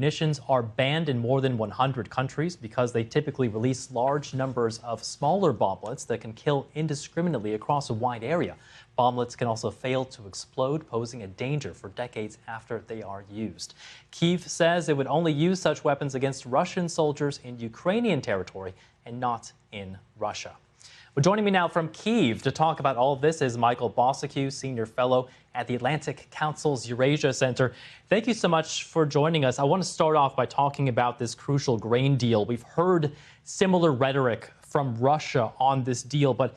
Munitions are banned in more than 100 countries because they typically release large numbers of smaller bomblets that can kill indiscriminately across a wide area. Bomblets can also fail to explode, posing a danger for decades after they are used. Kyiv says it would only use such weapons against Russian soldiers in Ukrainian territory and not in Russia. Well, joining me now from Kyiv to talk about all of this is Michael Bossack, Senior Fellow at the Atlantic Council's Eurasia Center. Thank you so much for joining us. I want to start off by talking about this crucial grain deal. We've heard similar rhetoric from Russia on this deal, but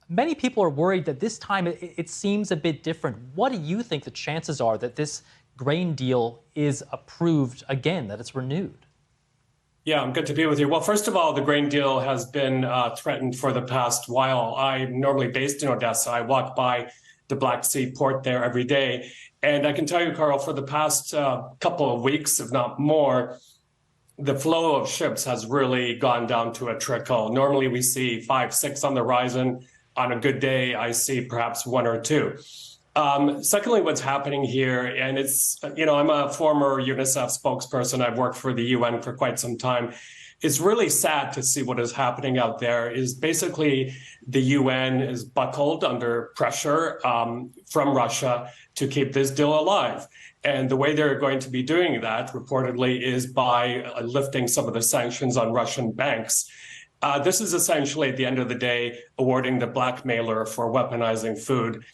many people are worried that this time it seems a bit different. What do you think the chances are that this grain deal is approved again, that it's renewed? Yeah, I'm good to be with you. Well, first of all, the grain deal has been threatened for the past while. I'm normally based in Odessa. I walk by the Black Sea port there every day. And I can tell you, Carl, for the past couple of weeks, if not more, the flow of ships has really gone down to a trickle. Normally we see 5, 6 on the horizon. On a good day, I see perhaps 1 or 2. Secondly, what's happening here, and it's, I'm a former UNICEF spokesperson. I've worked for the UN for quite some time. It's really sad to see what is happening out there. Is basically the UN is buckled under pressure from Russia to keep this deal alive. And the way they're going to be doing that, reportedly, is by lifting some of the sanctions on Russian banks. This is essentially, at the end of the day, awarding the blackmailer for weaponizing food.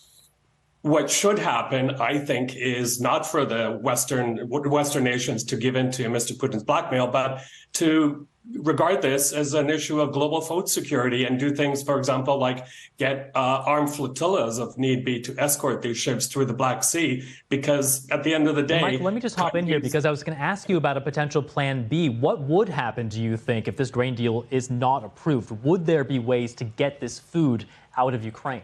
What should happen, I think, is not for the Western nations to give in to Mr. Putin's blackmail, but to regard this as an issue of global food security and do things, for example, like get armed flotillas, if need be, to escort these ships through the Black Sea. Because at the end of the day... Mike, let me just hop in here, because I was going to ask you about a potential plan B. What would happen, do you think, if this grain deal is not approved? Would there be ways to get this food out of Ukraine?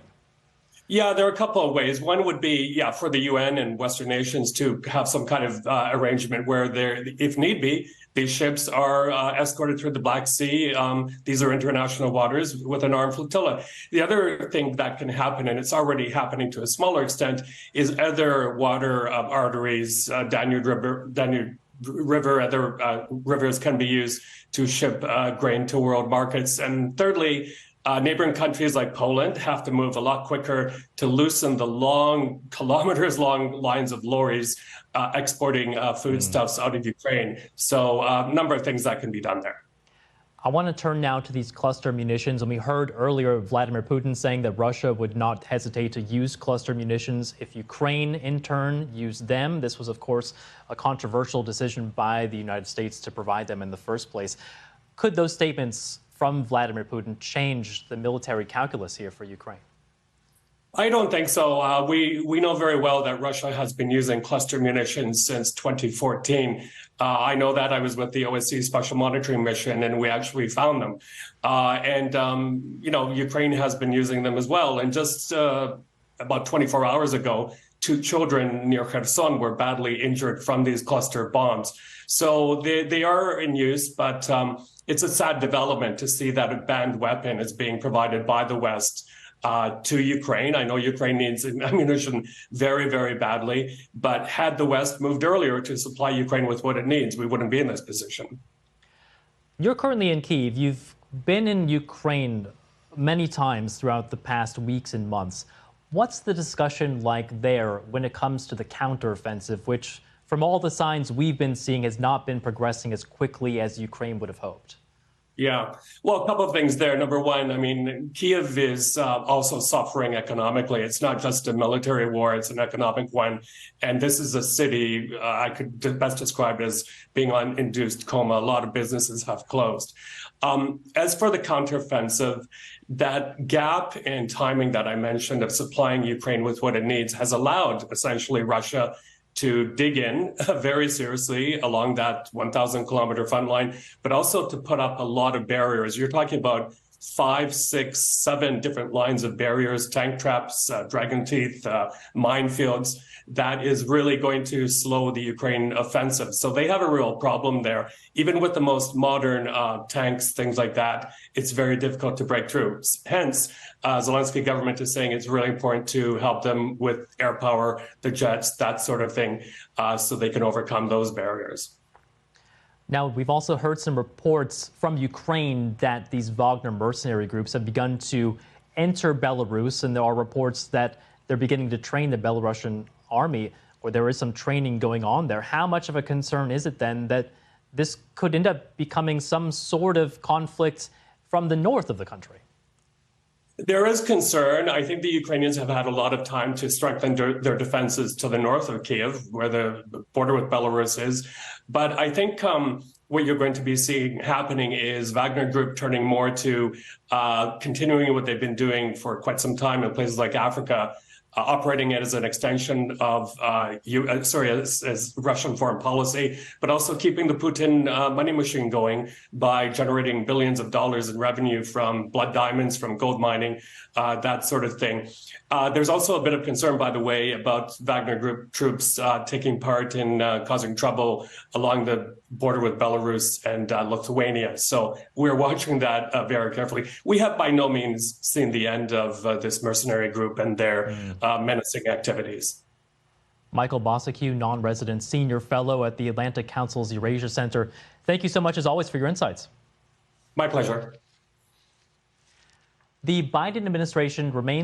Yeah, there are a couple of ways. One would be, for the UN and Western nations to have some kind of arrangement where, if need be, these ships are escorted through the Black Sea. These are international waters with an armed flotilla. The other thing that can happen, and it's already happening to a smaller extent, is other water arteries, Danube River, other rivers can be used to ship grain to world markets. And thirdly, neighboring countries like Poland have to move a lot quicker to loosen the kilometers-long lines of lorries exporting foodstuffs out of Ukraine. So a number of things that can be done there. I want to turn now to these cluster munitions. And we heard earlier Vladimir Putin saying that Russia would not hesitate to use cluster munitions if Ukraine, in turn, used them. This was, of course, a controversial decision by the United States to provide them in the first place. Could those statements from Vladimir Putin change the military calculus here for Ukraine? I don't think so. We know very well that Russia has been using cluster munitions since 2014. I know that. I was with the OSCE Special Monitoring Mission, and we actually found them. Ukraine has been using them as well. And just about 24 hours ago, 2 children near Kherson were badly injured from these cluster bombs. So they are in use, but it's a sad development to see that a banned weapon is being provided by the West to Ukraine. I know Ukraine needs ammunition very, very badly, but had the West moved earlier to supply Ukraine with what it needs, we wouldn't be in this position. You're currently in Kyiv. You've been in Ukraine many times throughout the past weeks and months. What's the discussion like there when it comes to the counteroffensive, which, from all the signs we've been seeing, has not been progressing as quickly as Ukraine would have hoped? Yeah, well, a couple of things there. Number one, Kyiv is also suffering economically. It's not just a military war, it's an economic one. And this is a city I could best describe as being on induced coma. A lot of businesses have closed. As for the counteroffensive, that gap in timing that I mentioned of supplying Ukraine with what it needs has allowed essentially Russia to dig in very seriously along that 1,000-kilometer front line, but also to put up a lot of barriers. You're talking about 5, 6, 7 different lines of barriers, tank traps, dragon teeth, minefields. That is really going to slow the Ukraine offensive. So they have a real problem there. Even with the most modern tanks, things like that, it's very difficult to break through. Hence, Zelensky government is saying it's really important to help them with air power, the jets, that sort of thing, so they can overcome those barriers. Now, we've also heard some reports from Ukraine that these Wagner mercenary groups have begun to enter Belarus, and there are reports that they're beginning to train the Belarusian army, or there is some training going on there. How much of a concern is it then that this could end up becoming some sort of conflict from the north of the country? There is concern. I think the Ukrainians have had a lot of time to strengthen their defenses to the north of Kyiv, where the border with Belarus is. But I think what you're going to be seeing happening is Wagner Group turning more to continuing what they've been doing for quite some time in places like Africa, operating it as an extension of as Russian foreign policy, but also keeping the Putin money machine going by generating billions of dollars in revenue from blood diamonds, from gold mining, that sort of thing. There's also a bit of concern, by the way, about Wagner Group troops taking part in causing trouble along the border with Belarus and Lithuania. So we're watching that very carefully. We have by no means seen the end of this mercenary group and their menacing activities. Michael Bossaque, non-resident senior fellow at the Atlantic Council's Eurasia Center. Thank you so much, as always, for your insights. My pleasure. The Biden administration remains